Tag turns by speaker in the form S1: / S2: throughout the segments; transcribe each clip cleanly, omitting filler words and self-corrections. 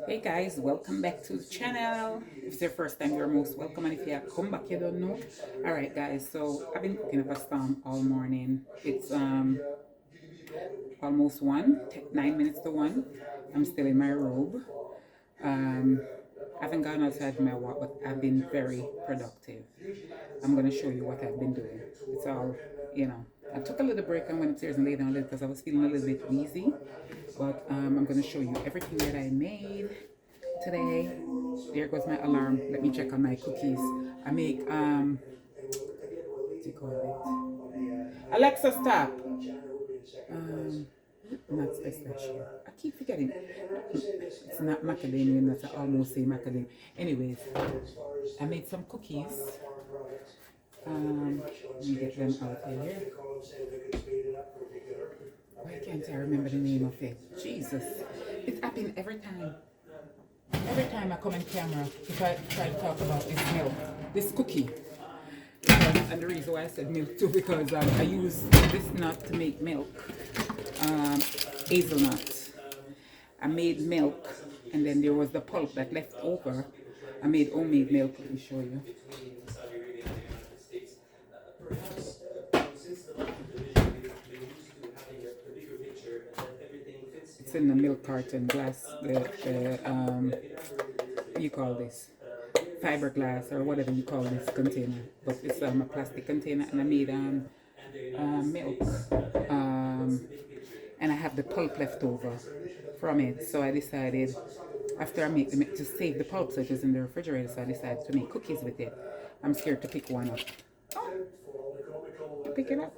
S1: Hey guys, welcome back to the channel. If it's your first time, you're most welcome, and if you have come back, you don't know. All right, guys. So I've been cooking up a storm all morning. It's almost 9 minutes to 1. I'm still in my robe. Um, I haven't gone outside for my walk, but I've been very productive. I'm gonna show you what I've been doing. It's all, you know. I took a little break and went upstairs and laid down a little because I was feeling a little bit wheezy. But I'm gonna show you everything that I made today. There goes my alarm. Let me check on my cookies. I make what do you call it? Alexa, stop. Um, Nuts pistachio. I keep forgetting. It's not macadamia nuts. I almost say macadamia. Anyways, I made some cookies. Let me get them out here. Why can't I remember the name of it? Jesus. It's happening every time. Every time I come on camera, if I try to talk about this milk, this cookie. And the reason why I said milk too, because I use this nut to make milk. Hazelnut. I made milk, and then there was the pulp that left over. I made homemade milk. Let me show you. It's in the milk carton glass. What do you call this? Fiberglass or whatever you call this container, but it's a plastic container, and I made milk, and I have the pulp left over from it. So I decided, after I make the milk, to save the pulp so it was in the refrigerator, so I decided to make cookies with it. I'm scared to pick one up. Oh, pick it up.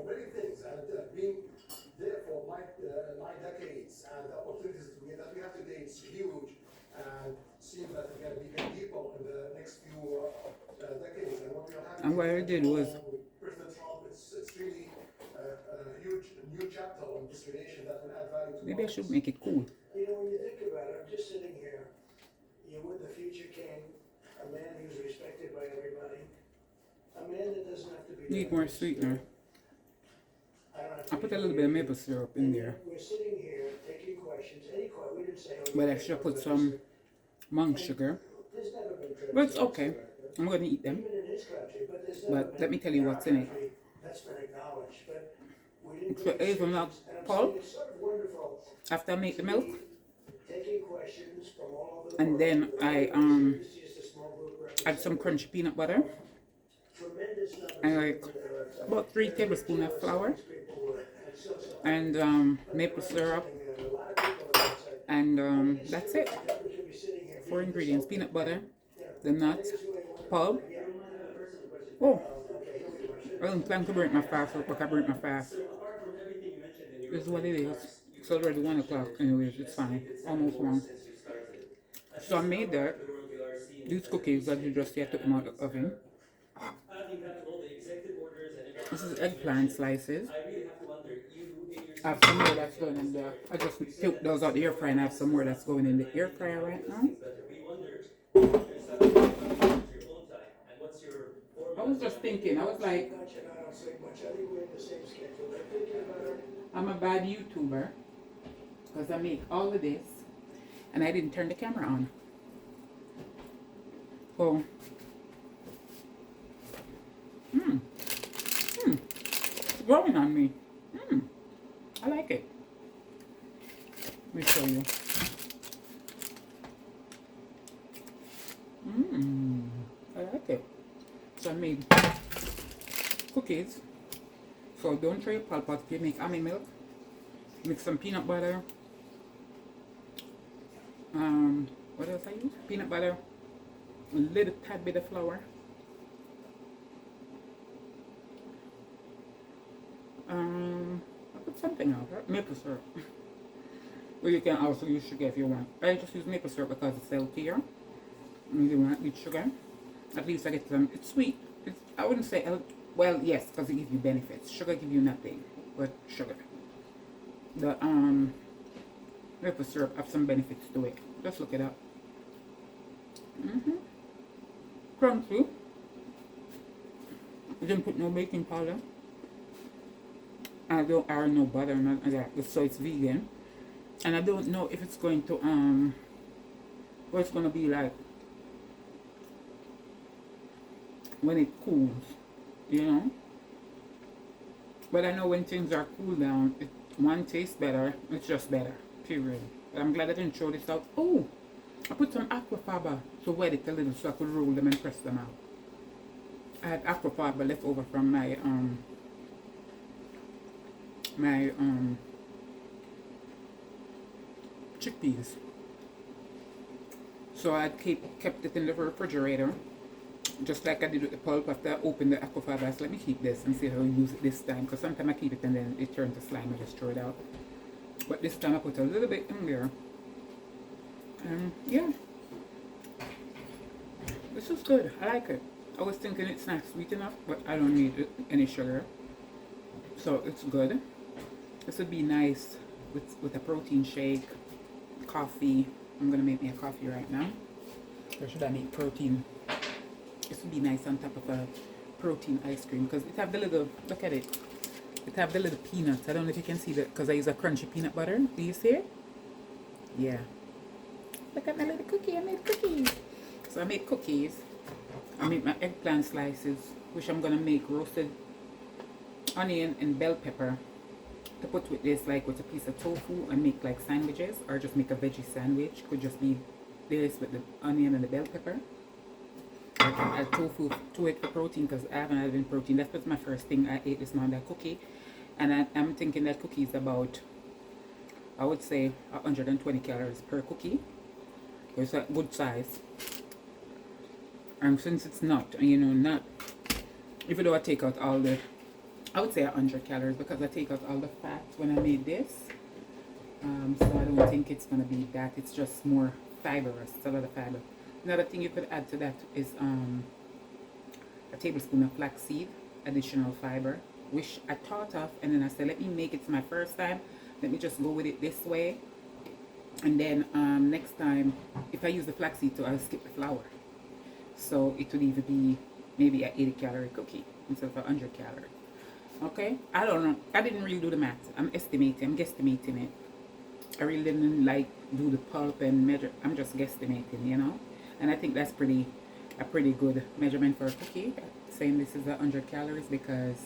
S1: Many things, and being there for 9 decades, and the opportunities that we have today is huge, and seems that we're going to be people in the next few decades. And what we are having, and what I did was, President Trump, it's really a huge new chapter on this relation that will add value to maybe us. I should make it cool.
S2: You know, when you think about it, I'm just sitting here. You're with the future king, a man who's respected by everybody, a man that doesn't have to be.
S1: Need more sweetener. I put a little bit of maple syrup in there.
S2: We're sitting here taking questions. We didn't say.
S1: But I should put some monk sugar. But it's okay. I'm going to eat them. But let me tell you what's in it. It's the hazelnut pulp. After I make the milk. And then I add some crunchy peanut butter. And like about 3 tablespoons of flour. And maple syrup, and that's it. 4 ingredients: peanut butter, the nuts, pulp. Oh, I don't plan to break my fast, but I break my fast. This is what it is. It's already 1 o'clock, anyways, it's fine. Almost 1. So I made that. These cookies that you just see, I took them out of the oven. This is eggplant slices. I have some more that's going in there. I just took those out the air fryer, and I have some more that's going in the air fryer right now. I was just thinking, I was like, I'm a bad YouTuber because I make all of this and I didn't turn the camera on. Oh. It's growing on me. I like it. Let me show you. I like it. So I made cookies. So don't try your pulp out. You make almond milk. Mix some peanut butter. What else I use? Peanut butter. A little tad bit of flour. I put something else, right? Maple syrup. Or you can also use sugar if you want. I just use maple syrup because it's healthier. And you want to eat sugar. At least I get some. It's sweet. I wouldn't say, well, yes, because it gives you benefits. Sugar gives you nothing but sugar. The maple syrup have some benefits to it. Just look it up. Crunchy. I didn't put no baking powder. I don't add no butter, not like that, so it's vegan. And I don't know if it's going to what it's gonna be like when it cools, you know. But I know when things are cooled down, one tastes better. It's just better, period. But I'm glad I didn't throw this out. Oh, I put some aquafaba to wet it a little so I could roll them and press them out. I had aquafaba left over from my chickpeas. So I kept it in the refrigerator, just like I did with the pulp. After I opened the aquafaba, I said, let me keep this and see how I use it this time. Because sometimes I keep it and then it turns to slime and just throw it out. But this time I put a little bit in there. And yeah, this is good. I like it. I was thinking it's not sweet enough, but I don't need any sugar. So it's good. This would be nice with a protein shake, coffee. I'm going to make me a coffee right now. Or should I make protein? This would be nice on top of a protein ice cream because it have the little, look at it. It have the little peanuts. I don't know if you can see that because I use a crunchy peanut butter. Do you see it? Yeah. Look at my little cookie. I made cookies. So I made cookies. I made my eggplant slices, which I'm going to make roasted onion and bell pepper to put with this, like with a piece of tofu and make like sandwiches, or just make a veggie sandwich. Could just be this with the onion and the bell pepper. I can add tofu to it for protein because I haven't had any protein. That was my first thing I ate this morning, that cookie. And I'm thinking that cookie is about, I would say, 120 calories per cookie. It's a good size. And since it's not, you know, not, even though I take out all the, I would say 100 calories because I take out all the fat when I made this. So I don't think it's going to be that. It's just more fibrous. It's a lot of fiber. Another thing you could add to that is a tablespoon of flaxseed, additional fiber, which I thought of, and then I said, let me make it my first time. Let me just go with it this way. And then next time, if I use the flaxseed too, I'll skip the flour. So it would either be maybe an 80 calorie cookie instead of 100 calorie. Okay? I don't know. I didn't really do the math. I'm guesstimating it. I really didn't like do the pulp and measure. I'm just guesstimating, you know? And I think that's a pretty good measurement for a cookie. Saying this is 100 calories because,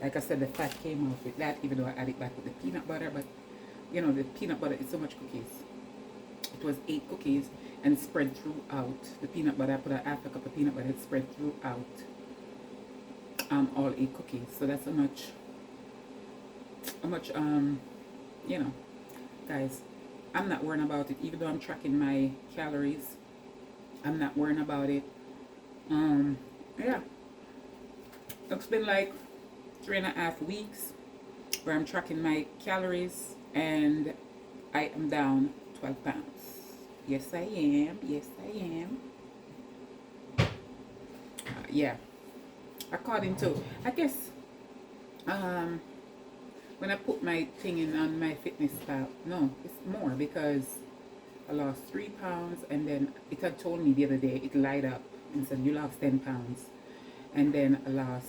S1: like I said, the fat came off with that, even though I added back with the peanut butter. But, you know, the peanut butter is so much cookies. It was 8 cookies and spread throughout. The peanut butter, I put a half a cup of peanut butter, it spread throughout all 8 cookies. So that's how much, you know, guys, I'm not worrying about it. Even though I'm tracking my calories, I'm not worrying about it. Yeah, it's been like 3.5 weeks where I'm tracking my calories and I am down 12 pounds. Yes, I am. Yes, I am. Yeah. According to, I guess, when I put my thing in on my fitness pal, no, it's more because I lost 3 pounds, and then it had told me the other day, it light up and said you lost 10 pounds. And then I lost,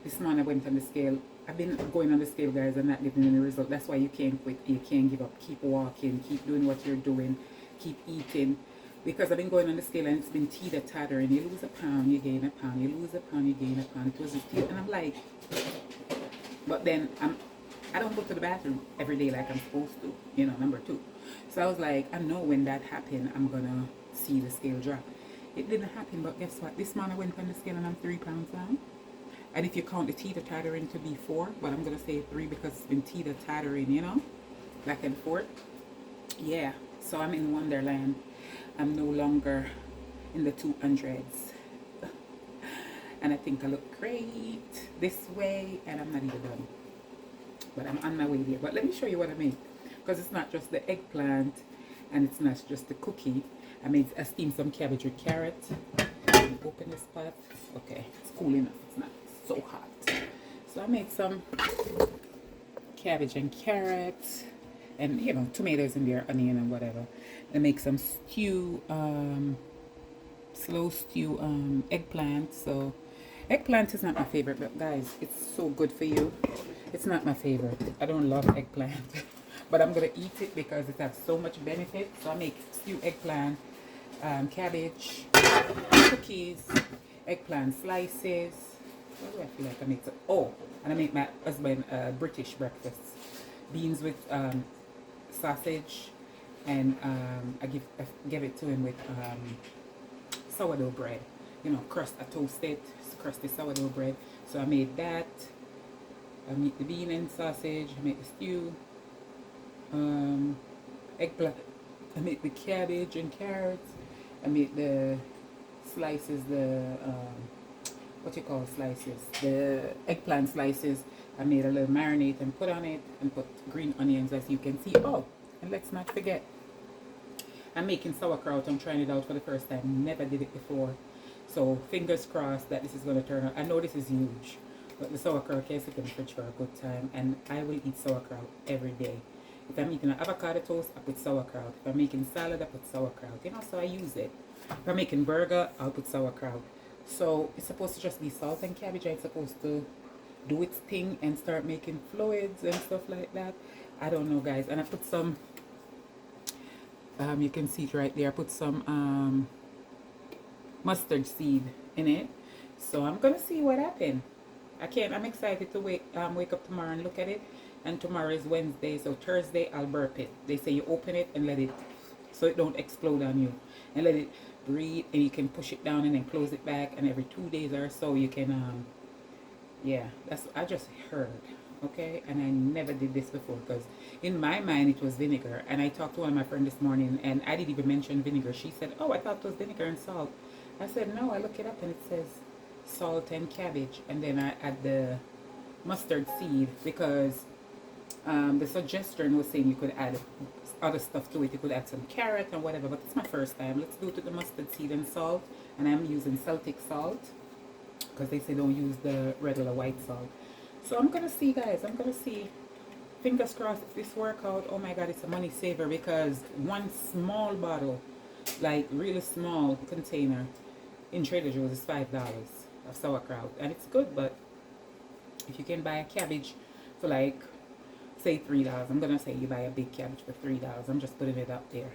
S1: this morning I went on the scale. I've been going on the scale, guys, and not getting any result. That's why you can't quit, you can't give up. Keep walking, keep doing what you're doing, keep eating. Because I've been going on the scale and it's been teeter-tottering. You lose a pound, you gain a pound. You lose a pound, you gain a pound. It was a teeter, and I'm like, but then I don't go to the bathroom every day like I'm supposed to, you know, number 2. So I was like, I know when that happened, I'm gonna see the scale drop. It didn't happen, but guess what? This morning I went on the scale and I'm 3 pounds down. And if you count the teeter-tottering to be 4, but I'm gonna say 3 because it's been teeter-tottering, you know, back and forth. Yeah, so I'm in Wonderland. I'm no longer in the 200s. And I think I look great this way, and I'm not even done. But I'm on my way there. But let me show you what I made. Because it's not just the eggplant, and it's not just the cookie. I steamed some cabbage with carrot. Open this pot. Okay, it's cool enough. It's not so hot. So I made some cabbage and carrot, and you know, tomatoes in there, onion and whatever. I make some stew, slow stew, eggplant. So eggplant is not my favorite, but guys, it's so good for you. It's not my favorite. I don't love eggplant. but I'm gonna eat it because it has so much benefit. So I make stew eggplant, cabbage, cookies, eggplant slices. What do I feel like I make? Oh, and I make my husband British breakfast: beans with sausage, and I give it to him with sourdough bread. You know, toasted, crusty sourdough bread. So I made that. I make the bean and sausage. I make the stew. Eggplant. I make the cabbage and carrots. I make the slices, what you call slices, the eggplant slices. I made a little marinade and put on it, and put green onions, as you can see. Oh, and let's not forget, I'm making sauerkraut. I'm trying it out for the first time. Never did it before. So fingers crossed that this is going to turn out. I know this is huge, but the sauerkraut can sit in the fridge for a good time. And I will eat sauerkraut every day. If I'm eating an avocado toast, I put sauerkraut. If I'm making salad, I put sauerkraut. You know, so I use it. If I'm making burger, I'll put sauerkraut. So it's supposed to just be salt and cabbage. It's supposed to do its thing and start making fluids and stuff like that. I don't know, guys. And I put some, you can see it right there. I put some mustard seed in it. So I'm gonna see what happens. I'm excited to wake up tomorrow and look at it. And tomorrow is Wednesday, so Thursday I'll burp it. They say you open it and let it, so it don't explode on you, and let it breathe, and you can push it down and then close it back, and every 2 days or so you can yeah, that's I just heard. Okay, and I never did this before, because in my mind it was vinegar. And I talked to one of my friends this morning, and I didn't even mention vinegar. She said, oh, I thought it was vinegar and salt. I said, no, I look it up and it says salt and cabbage, and then I add the mustard seed, because the suggestion was saying you could add other stuff to it. You could add some carrot and whatever, but it's my first time. Let's do it with the mustard seed and salt, and I'm using Celtic salt, because they say don't use the regular white salt. So I'm gonna see, guys. I'm gonna see. Fingers crossed if this work out. Oh my god, it's a money saver, because one small bottle, like really small container in Trader Joe's, is $5 of sauerkraut, and it's good. But if you can buy a cabbage for like, say $3, I'm gonna say you buy a big cabbage for $3. I'm just putting it up there.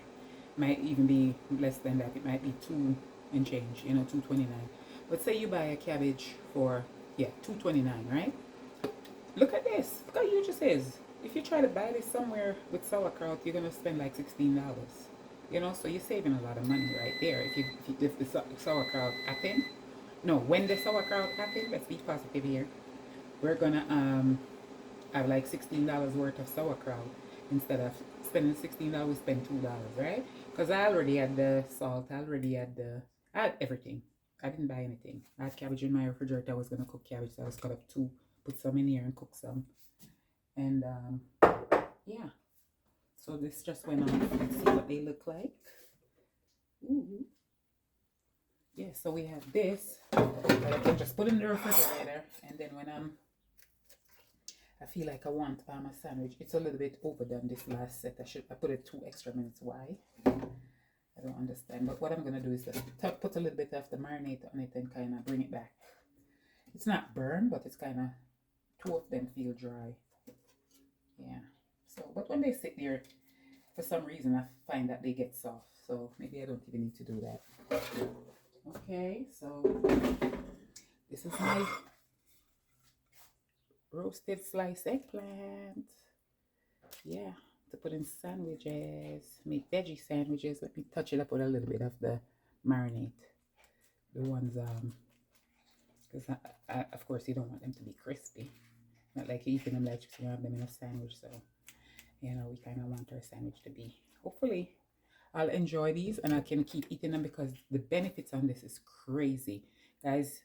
S1: Might even be less than that. It might be 2 and change, you know, $2.29. But say you buy a cabbage for, yeah, $2.29, right? Look at this. Look how huge this is. If you try to buy this somewhere with sauerkraut, you're gonna spend like $16. You know, so you're saving a lot of money right there. If the sauerkraut happen, no, when the sauerkraut happen, let's be positive here. We're gonna have like $16 worth of sauerkraut. Instead of spending $16, we spend $2, right? Because I already had the salt. I had everything. I didn't buy anything. I had cabbage in my refrigerator. I was gonna cook cabbage, so I was cut up 2, put some in here and cook some. And yeah. So this just went on. Let's see what they look like. Ooh. Yeah, so we have this that I can just put in the refrigerator, and then when I feel like I want a sandwich. It's a little bit overdone, this last set. I put it 2 extra minutes. Why? I don't understand. But what I'm gonna do is just put a little bit of the marinade on it and kind of bring it back. It's not burned, but it's kind of, 2 of them feel dry. Yeah. So, but when they sit there, for some reason I find that they get soft. So maybe I don't even need to do that. Okay, so this is my roasted sliced eggplant. Yeah, to put in sandwiches, make veggie sandwiches. Let me touch it up with a little bit of the marinade. The ones, because of course you don't want them to be crispy. Not like you're eating them like you have them in a sandwich. So, you know, we kind of want our sandwich to be. Hopefully, I'll enjoy these and I can keep eating them, because the benefits on this is crazy, guys.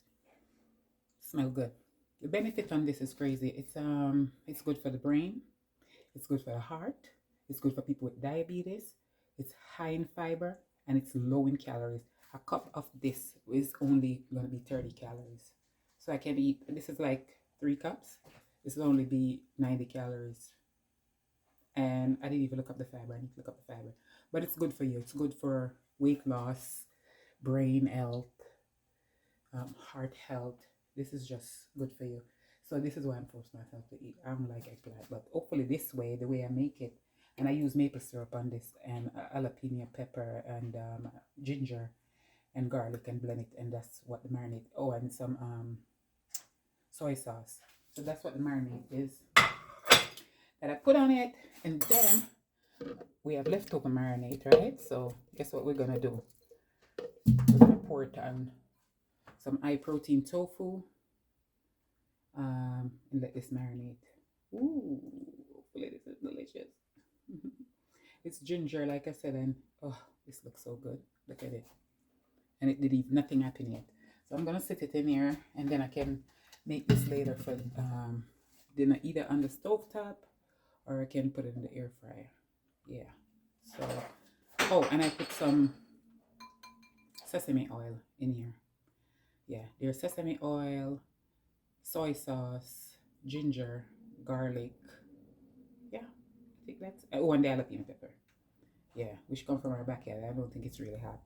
S1: Smell good. The benefit on this is crazy. It's good for the brain. It's good for the heart. It's good for people with diabetes. It's high in fiber and it's low in calories. A cup of this is only going to be 30 calories. So I can eat, this is like 3 cups. This will only be 90 calories. And I didn't even look up the fiber. I need to look up the fiber. But it's good for you. It's good for weight loss, brain health, heart health. This is just good for you. So this is why I'm forcing myself to eat. I don't like eggplant, but hopefully this way, the way I make it, And I use maple syrup on this, and jalapeno pepper, and ginger and garlic, and blend it, and that's what the marinade. Oh, and some soy sauce. So that's what the marinade is that I put on it. And then we have leftover marinade, right? So guess what we're gonna do? We're gonna pour it on some high protein tofu, and let this marinate. Ooh, hopefully this is delicious. It's ginger, like I said, and oh, this looks so good. Look at it. And it did even nothing happen yet. So I'm gonna sit it in here, and then I can make this later for dinner, either on the stove top, or I can put it in the air fryer. Yeah. So, oh, and I put some sesame oil in here. Yeah, there's sesame oil, soy sauce, ginger, garlic. Yeah, I think that's oh, and the jalapeno pepper. Yeah, which come from our backyard. I don't think it's really hot.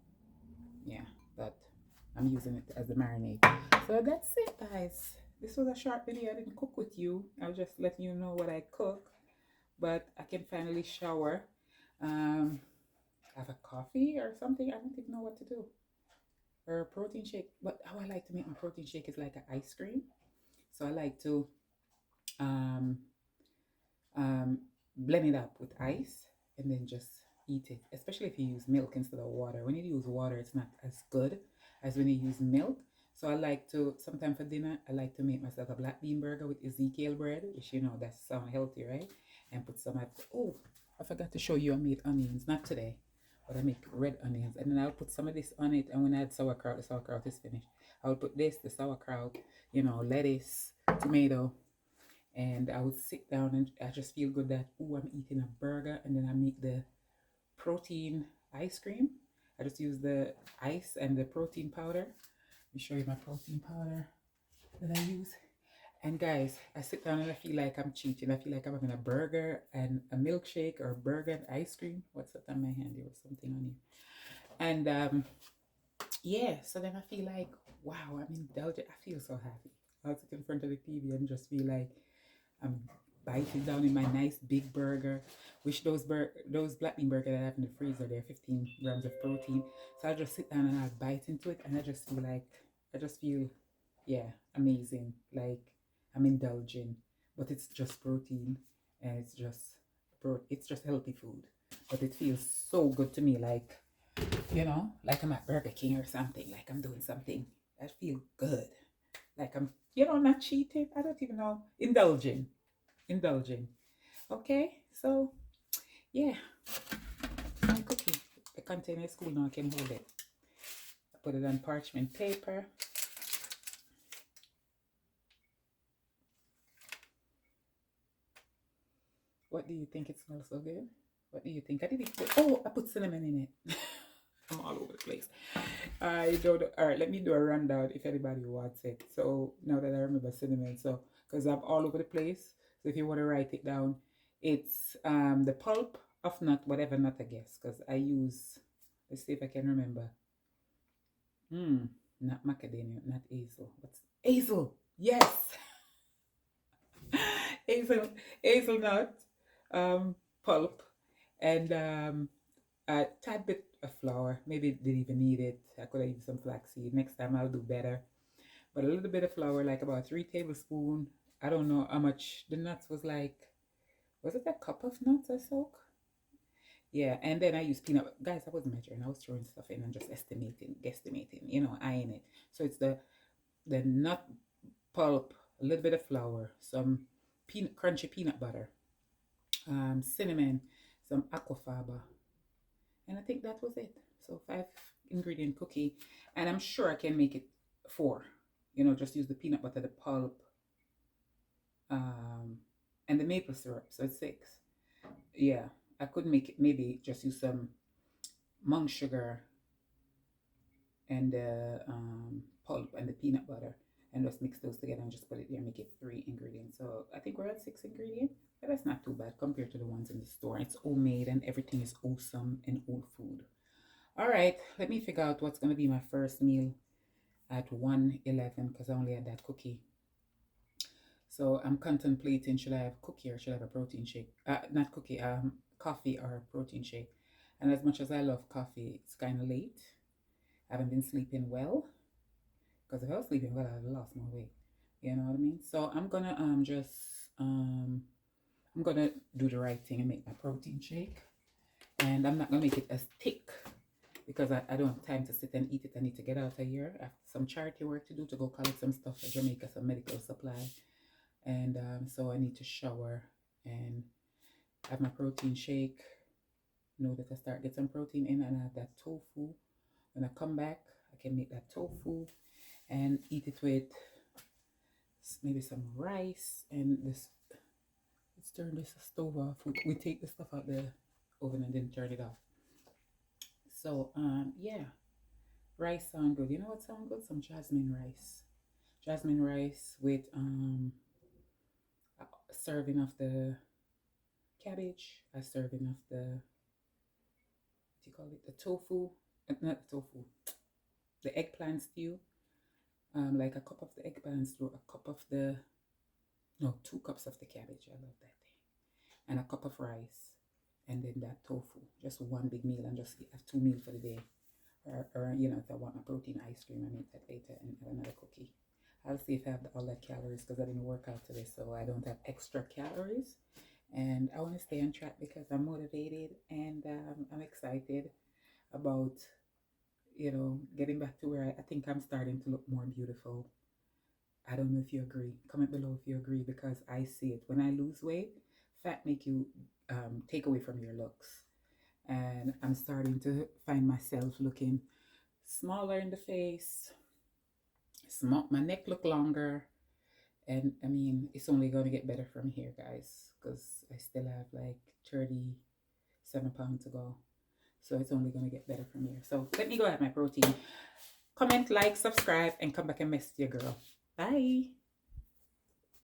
S1: Yeah, but I'm using it as the marinade. So that's it, guys. This was a short video. I didn't cook with you. I was just letting you know what I cook. But I can finally shower. Have a coffee or something. I don't even know what to do. Or a protein shake. But how I like to make my protein shake is like an ice cream. So I like to um, blend it up with ice and then just eat it. Especially if you use milk instead of water. When you use water, it's not as good as when you use milk. So I like to, sometime for dinner, I like to make myself a black bean burger with Ezekiel bread, which you know, that sounds healthy, right? And put some, oh, I forgot to show you I made onions, not today, but I make red onions. And then I'll put some of this on it. And when I add sauerkraut, the sauerkraut is finished. I'll put this, the sauerkraut, you know, lettuce, tomato. And I would sit down and I just feel good that, oh, I'm eating a burger. And then I make the protein ice cream. I just use the ice and the protein powder. Let me show you my protein powder that I use. And guys, I sit down and I feel like I'm cheating. I feel like I'm having a burger and a milkshake, or a burger and ice cream. What's that on my hand? There was something on here. And yeah, so then I feel like, wow, I'm indulgent. I feel so happy. I'll sit in front of the TV and just feel like I'm biting down in my nice big burger. Which those black bean burgers that I have in the freezer, they're 15 grams of protein. So I just sit down and I bite into it, and I just feel, yeah, amazing. Like I'm indulging, but it's just protein, and it's just healthy food. But it feels so good to me, like, you know, like I'm at Burger King or something. Like I'm doing something that feel good. Like I'm, you know, not cheating. I don't even know. Indulging. Okay, so yeah, my cookie. The container is cool now. I can hold it. I put it on parchment paper. What do you think? It smells so good? What do you think? I put cinnamon in it. I'm all over the place. I don't. All right, let me do a rundown if anybody wants it. So now that I remember cinnamon, so because I'm all over the place. So if you want to write it down, it's the pulp of nut, whatever nut, I guess. Because I use. Let's see if I can remember. Not macadamia, not hazel. What's hazel? Yes, hazelnut, pulp, and a tad bit of flour. Maybe didn't even need it. I could have used some flaxseed. Next time I'll do better. But a little bit of flour, like about 3 tablespoons. I don't know how much the nuts was like. Was it a cup of nuts I soak? Yeah, and then I use peanut. Guys, I wasn't measuring. I was throwing stuff in and just estimating, guesstimating, you know, eyeing it. So it's the nut pulp, a little bit of flour, some crunchy peanut butter, cinnamon, some aquafaba, and I think that was it. So 5 ingredient cookie, and I'm sure I can make it 4. You know, just use the peanut butter, the pulp, and the maple syrup. So it's 6. Yeah, I could make it, maybe just use some monk sugar and the pulp and the peanut butter, and just mix those together and just put it there and make it 3 ingredients. So I think we're at 6 ingredients, but that's not too bad compared to the ones in the store. It's homemade and everything is awesome and old food. All right, let me figure out what's going to be my first meal at 1:11 because I only had that cookie. So I'm contemplating, should I have cookie or should I have a protein shake? Not cookie, coffee or protein shake. And as much as I love coffee, it's kind of late. I haven't been sleeping well, because if I was sleeping well, I'd have lost more weight. You know what I mean? So I'm gonna I'm gonna do the right thing and make my protein shake. And I'm not gonna make it as thick because I don't have time to sit and eat it. I need to get out of here. I have some charity work to do, to go collect some stuff for Jamaica, some medical supply. And so I need to shower and have my protein shake. Know that I start get some protein in, and I have that tofu. When I come back, I can make that tofu and eat it with maybe some rice. And this, let's turn this stove off. We take the stuff out the oven and then turn it off. So yeah, rice sound good. You know what sound good? Some jasmine rice. Jasmine rice with a serving of the cabbage, a serving of the, what do you call it? The tofu, not tofu, the eggplant stew. Like a cup of the eggplant stew, a cup of the, no, 2 cups of the cabbage. I love that thing. And a cup of rice, and then that tofu. Just one big meal, and just have 2 meals for the day. Or you know, if I want my protein ice cream, I make that later and have another cookie. I'll see if I have all that calories, because I didn't work out today, so I don't have extra calories. And I want to stay on track because I'm motivated, and I'm excited about, you know, getting back to where I think I'm starting to look more beautiful. I don't know if you agree. Comment below if you agree, because I see it. When I lose weight, fat make you take away from your looks. And I'm starting to find myself looking smaller in the face. Small, my neck look longer. And I mean, it's only going to get better from here, guys, because I still have like 37 pounds to go. So it's only going to get better from here. So let me go have my protein. Comment, like, subscribe, and come back and message your girl. Bye.